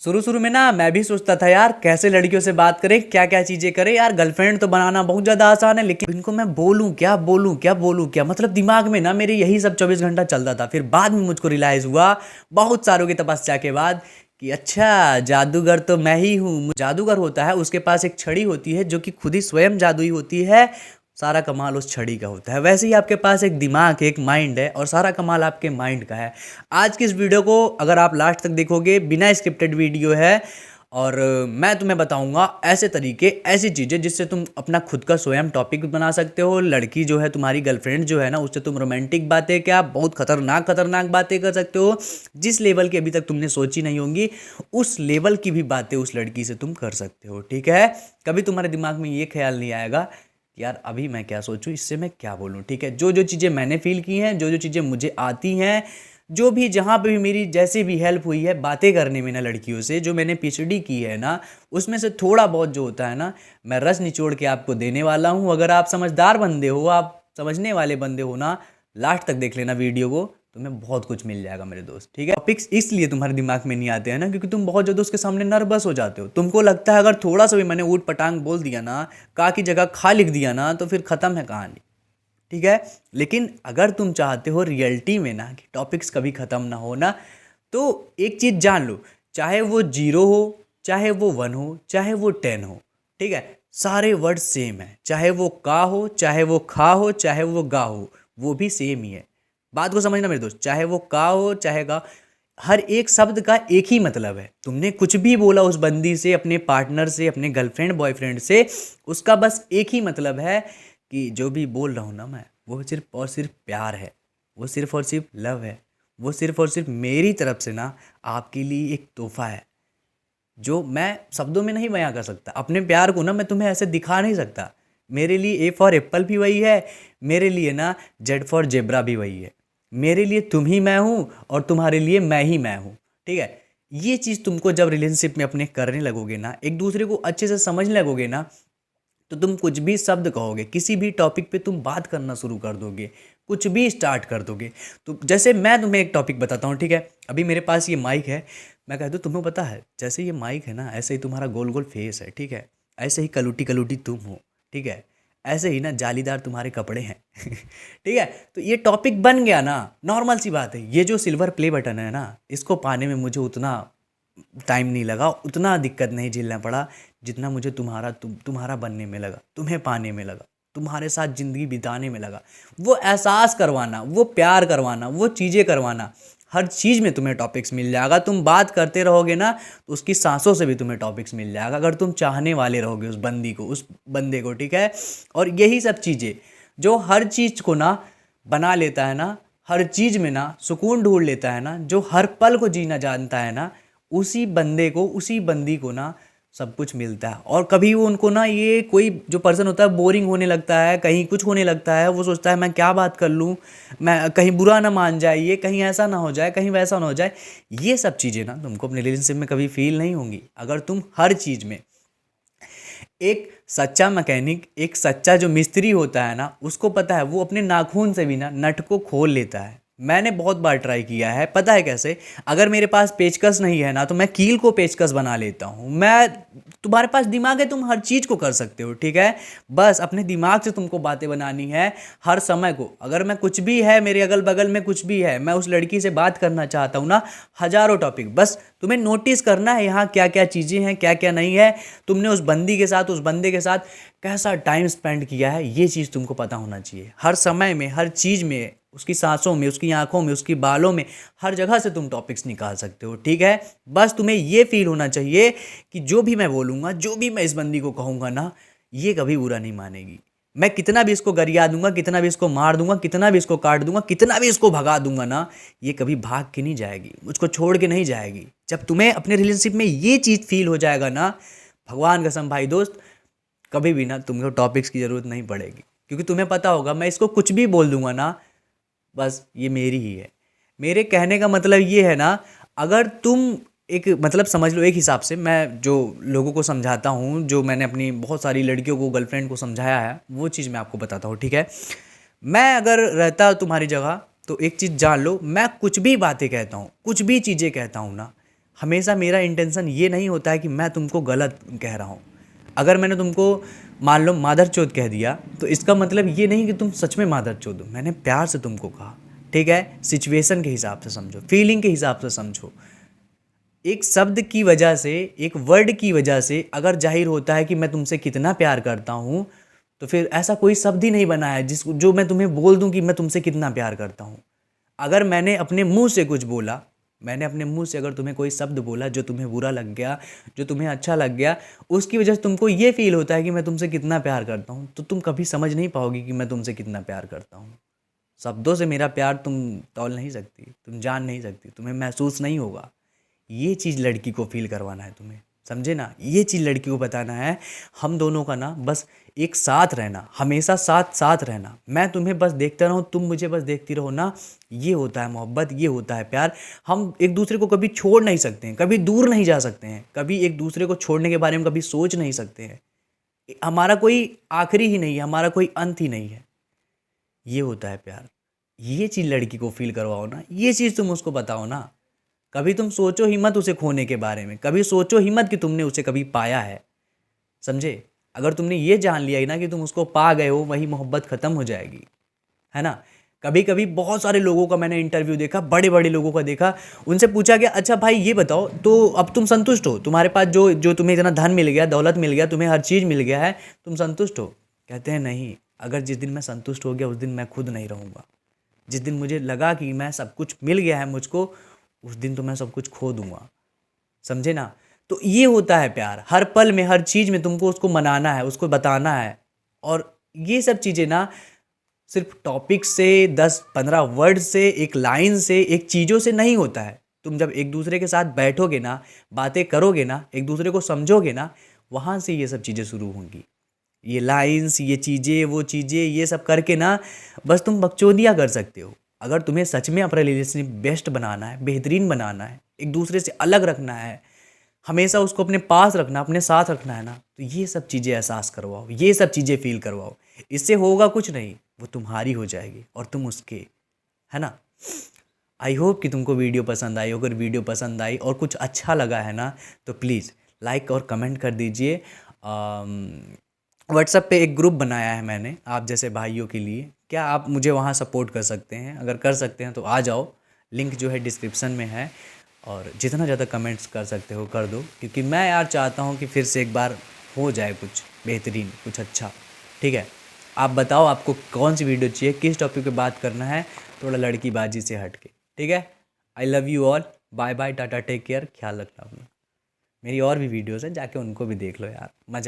शुरू शुरू में ना मैं भी सोचता था यार कैसे लड़कियों से बात करें, क्या क्या चीजें करें। यार गर्लफ्रेंड तो बनाना बहुत ज्यादा आसान है, लेकिन इनको मैं बोलूं क्या, बोलूं क्या, बोलूं क्या, मतलब दिमाग में ना मेरे यही सब 24 घंटा चलता था। फिर बाद में मुझको रियलाइज हुआ, बहुत सालों की तपस्या के बाद, कि अच्छा जादूगर तो मैं ही हूँ। जादूगर होता है, उसके पास एक छड़ी होती है जो कि खुद ही स्वयं जादुई होती है। सारा कमाल उस छड़ी का होता है। वैसे ही आपके पास एक दिमाग है, एक माइंड है, और सारा कमाल आपके माइंड का है। आज की इस वीडियो को अगर आप लास्ट तक देखोगे, बिना स्क्रिप्टेड वीडियो है, और मैं तुम्हें बताऊंगा ऐसे तरीके, ऐसी चीज़ें जिससे तुम अपना खुद का स्वयं टॉपिक बना सकते हो। लड़की जो है, तुम्हारी गर्लफ्रेंड जो है ना, उससे तुम रोमांटिक बातें क्या, बहुत खतरनाक खतरनाक बातें कर सकते हो। जिस लेवल की अभी तक तुमने सोची नहीं होंगी, उस लेवल की भी बातें उस लड़की से तुम कर सकते हो। ठीक है, कभी तुम्हारे दिमाग में ये ख्याल नहीं आएगा यार अभी मैं क्या सोचूं, इससे मैं क्या बोलूं। ठीक है, जो जो चीज़ें मैंने फील की हैं, जो जो चीज़ें मुझे आती हैं, जो भी जहाँ पे भी मेरी जैसे भी हेल्प हुई है बातें करने में ना लड़कियों से, जो मैंने पीएचडी की है ना, उसमें से थोड़ा बहुत जो होता है ना, मैं रस निचोड़ के आपको देने वाला हूँ। अगर आप समझदार बंदे हो, आप समझने वाले बंदे हो ना, लास्ट तक देख लेना वीडियो को, तुम्हें बहुत कुछ मिल जाएगा मेरे दोस्त। ठीक है, टॉपिक्स इसलिए तुम्हारे दिमाग में नहीं आते हैं ना, क्योंकि तुम बहुत ज़्यादा उसके सामने नर्वस हो जाते हो। तुमको लगता है अगर थोड़ा सा भी मैंने ऊट पटांग बोल दिया ना, का की जगह खा लिख दिया ना, तो फिर ख़त्म है कहानी। ठीक है, लेकिन अगर तुम चाहते हो रियलिटी में ना कि टॉपिक्स कभी ख़त्म ना हो ना, तो एक चीज़ जान लो, चाहे वो 0 हो, चाहे वो 1 हो, चाहे वो 10 हो, ठीक है, सारे वर्ड सेम है। चाहे वो का हो, चाहे वो खा हो, चाहे वो गा हो, वो भी सेम ही है। बात को समझना मेरे दोस्त, चाहे वो का हो चाहे गा, हर एक शब्द का एक ही मतलब है। तुमने कुछ भी बोला उस बंदी से, अपने पार्टनर से, अपने गर्लफ्रेंड बॉयफ्रेंड से, उसका बस एक ही मतलब है कि जो भी बोल रहा हूँ ना मैं, वो सिर्फ और सिर्फ प्यार है, वो सिर्फ और सिर्फ लव है, वो सिर्फ और सिर्फ मेरी तरफ से ना आपके लिए एक तोहफा है, जो मैं शब्दों में नहीं बयां कर सकता। अपने प्यार को ना मैं तुम्हें ऐसे दिखा नहीं सकता। मेरे लिए ए फॉर एप्पल भी वही है, मेरे लिए ना जेड फॉर जेब्रा भी वही है। मेरे लिए तुम ही मैं हूँ, और तुम्हारे लिए मैं ही मैं हूँ। ठीक है, ये चीज़ तुमको जब रिलेशनशिप में अपने करने लगोगे ना, एक दूसरे को अच्छे से समझने लगोगे ना, तो तुम कुछ भी शब्द कहोगे, किसी भी टॉपिक पे तुम बात करना शुरू कर दोगे, कुछ भी स्टार्ट कर दोगे। तो जैसे मैं तुम्हें एक टॉपिक बताता हूँ, ठीक है, अभी मेरे पास ये माइक है, मैं कह दूँ तुम्हें पता है, जैसे ये माइक है ना, ऐसे ही तुम्हारा गोल गोल फेस है। ठीक है, ऐसे ही कलूटी कलूटी तुम हो। ठीक है, ऐसे ही ना जालीदार तुम्हारे कपड़े हैं। ठीक है, तो ये टॉपिक बन गया ना, नॉर्मल सी बात है। ये जो सिल्वर प्ले बटन है ना, इसको पाने में मुझे उतना टाइम नहीं लगा, उतना दिक्कत नहीं झेलना पड़ा, जितना मुझे तुम्हारा बनने में लगा, तुम्हें पाने में लगा, तुम्हारे साथ ज़िंदगी बिताने में लगा। वो एहसास करवाना, वो प्यार करवाना, वो चीज़ें करवाना, हर चीज़ में तुम्हें टॉपिक्स मिल जाएगा। तुम बात करते रहोगे ना, तो उसकी सांसों से भी तुम्हें टॉपिक्स मिल जाएगा, अगर तुम चाहने वाले रहोगे उस बंदी को, उस बंदे को। ठीक है, और यही सब चीज़ें जो हर चीज़ को ना बना लेता है ना, हर चीज़ में ना सुकून ढूंढ लेता है ना, जो हर पल को जीना जानता है ना, उसी बंदे को, उसी बंदी को ना सब कुछ मिलता है। और कभी वो उनको ना, ये कोई जो पर्सन होता है बोरिंग होने लगता है, कहीं कुछ होने लगता है, वो सोचता है मैं क्या बात कर लूँ, मैं कहीं बुरा ना मान जाए, ये कहीं ऐसा ना हो जाए, कहीं वैसा ना हो जाए। ये सब चीज़ें ना तुमको अपने रिलेशनशिप में कभी फील नहीं होंगी, अगर तुम हर चीज़ में एक सच्चा मैकेनिक, एक सच्चा जो मिस्त्री होता है ना, उसको पता है वो अपने नाखून से भी ना नट को खोल लेता है। मैंने बहुत बार ट्राई किया है, पता है कैसे, अगर मेरे पास पेचकस नहीं है ना, तो मैं कील को पेचकस बना लेता हूँ। मैं, तुम्हारे पास दिमाग है, तुम हर चीज़ को कर सकते हो। ठीक है, बस अपने दिमाग से तुमको बातें बनानी है हर समय को। अगर मैं कुछ भी है, मेरे अगल बगल में कुछ भी है, मैं उस लड़की से बात करना चाहता हूँ ना, हजारों टॉपिक, बस तुम्हें नोटिस करना है यहाँ क्या क्या चीज़ें हैं, क्या क्या नहीं है, तुमने उस बंदी के साथ, उस बंदे के साथ कैसा टाइम स्पेंड किया है, ये चीज़ तुमको पता होना चाहिए। हर समय में, हर चीज़ में, उसकी सांसों में, उसकी आंखों में, उसकी बालों में, हर जगह से तुम टॉपिक्स निकाल सकते हो। ठीक है, बस तुम्हें ये फील होना चाहिए कि जो भी मैं बोलूँगा, जो भी मैं इस बंदी को कहूँगा ना, ये कभी बुरा नहीं मानेगी। मैं कितना भी इसको गरिया दूंगा, कितना भी इसको मार दूंगा, कितना भी इसको काट दूंगा, कितना भी इसको भगा दूंगा ना, ये कभी भाग के नहीं जाएगी, मुझको छोड़ के नहीं जाएगी। जब तुम्हें अपने रिलेशनशिप में ये चीज़ फील हो जाएगा ना, भगवान कसम भाई दोस्त, कभी भी ना तुमको टॉपिक्स की ज़रूरत नहीं पड़ेगी, क्योंकि तुम्हें पता होगा मैं इसको कुछ भी बोल दूंगा ना, बस ये मेरी ही है। मेरे कहने का मतलब ये है ना, अगर तुम एक, मतलब समझ लो, एक हिसाब से मैं जो लोगों को समझाता हूँ, जो मैंने अपनी बहुत सारी लड़कियों को, गर्लफ्रेंड को समझाया है, वो चीज़ मैं आपको बताता हूँ। ठीक है, मैं अगर रहता तुम्हारी जगह, तो एक चीज़ जान लो, मैं कुछ भी बातें कहता हूँ, कुछ भी चीज़ें कहता हूँ ना, हमेशा मेरा इंटेंशन ये नहीं होता है कि मैं तुमको गलत कह रहा हूँ। अगर मैंने तुमको मान लो मादरचोद कह दिया तो इसका मतलब ये नहीं कि तुम सच में मादरचोद हो, मैंने प्यार से तुमको कहा, ठीक है? सिचुएशन के हिसाब से समझो, फीलिंग के हिसाब से समझो। एक शब्द की वजह से, एक वर्ड की वजह से अगर जाहिर होता है कि मैं तुमसे कितना प्यार करता हूँ, तो फिर ऐसा कोई शब्द ही नहीं बना है जो मैं तुम्हें बोल दूं कि मैं तुमसे कितना प्यार करता हूँ। अगर मैंने अपने मुंह से कुछ बोला, मैंने अपने मुंह से अगर तुम्हें कोई शब्द बोला जो तुम्हें बुरा लग गया, जो तुम्हें अच्छा लग गया, उसकी वजह से तुमको ये फील होता है कि मैं तुमसे कितना प्यार करता हूँ, तो तुम कभी समझ नहीं पाओगी कि मैं तुमसे कितना प्यार करता हूँ। शब्दों से मेरा प्यार तुम तौल नहीं सकती, तुम जान नहीं सकती, तुम्हें महसूस नहीं होगा। ये चीज़ लड़की को फील करवाना है तुम्हें, समझे ना? ये चीज़ लड़की को बताना है। हम दोनों का ना बस एक साथ रहना, हमेशा साथ साथ रहना। मैं तुम्हें बस देखता रहूँ, तुम मुझे बस देखती रहो ना। ये होता है मोहब्बत, ये होता है प्यार। हम एक दूसरे को कभी छोड़ नहीं सकते हैं, कभी दूर नहीं जा सकते हैं, कभी एक दूसरे को छोड़ने के बारे में कभी सोच नहीं सकते हैं। हमारा कोई आखिरी ही नहीं है, हमारा कोई अंत ही नहीं है। ये होता है प्यार। ये चीज़ लड़की को फील करवाओ ना, ये चीज़ तुम उसको बताओ ना। कभी तुम सोचो ही मत उसे खोने के बारे में, कभी सोचो ही मत कि तुमने उसे कभी पाया है, समझे? अगर तुमने ये जान लिया ही ना कि तुम उसको पा गए हो, वही मोहब्बत ख़त्म हो जाएगी, है ना? कभी कभी बहुत सारे लोगों का मैंने इंटरव्यू देखा, बड़े बड़े लोगों का देखा, उनसे पूछा गया अच्छा भाई ये बताओ तो अब तुम संतुष्ट हो, तुम्हारे पास जो जो तुम्हें इतना धन मिल गया, दौलत मिल गया, तुम्हें हर चीज़ मिल गया है, तुम संतुष्ट हो? कहते हैं नहीं, अगर जिस दिन मैं संतुष्ट हो गया उस दिन मैं खुद नहीं रहूँगा। जिस दिन मुझे लगा कि मैं सब कुछ मिल गया है मुझको, उस दिन तो मैं सब कुछ खो दूंगा, समझे ना? तो ये होता है प्यार। हर पल में, हर चीज़ में तुमको उसको मनाना है, उसको बताना है। और ये सब चीज़ें ना सिर्फ टॉपिक से, 10-15 वर्ड से, एक लाइन से, एक चीज़ों से नहीं होता है। तुम जब एक दूसरे के साथ बैठोगे ना, बातें करोगे ना, एक दूसरे को समझोगे ना, वहाँ से ये सब चीज़ें शुरू होंगी। ये लाइंस, ये चीज़ें, वो चीज़ें, ये सब करके ना बस तुम बकचोदियाँ कर सकते हो। अगर तुम्हें सच में अपना रिलेशनशिप बेस्ट बनाना है, बेहतरीन बनाना है, एक दूसरे से अलग रखना है, हमेशा उसको अपने पास रखना, अपने साथ रखना है ना, तो ये सब चीज़ें एहसास करवाओ, ये सब चीज़ें फील करवाओ। इससे होगा कुछ नहीं, वो तुम्हारी हो जाएगी और तुम उसके, है ना? आई होप कि तुमको वीडियो पसंद आई। अगर वीडियो पसंद आई और कुछ अच्छा लगा है ना, तो प्लीज़ लाइक और कमेंट कर दीजिए। व्हाट्सएप पे एक ग्रुप बनाया है मैंने आप जैसे भाइयों के लिए, क्या आप मुझे वहाँ सपोर्ट कर सकते हैं? अगर कर सकते हैं तो आ जाओ, लिंक जो है डिस्क्रिप्शन में है। और जितना ज़्यादा कमेंट्स कर सकते हो कर दो, क्योंकि मैं यार चाहता हूँ कि फिर से एक बार हो जाए कुछ बेहतरीन, कुछ अच्छा, ठीक है? आप बताओ आपको कौन सी वीडियो चाहिए, किस टॉपिक पे बात करना है, थोड़ा लड़कीबाजी से हट के, ठीक है? I love you all, bye bye, tata, take care, ख्याल रखना अपना। मेरी और भी वीडियोज़ हैं, जाके उनको भी देख लो यार, मज़ा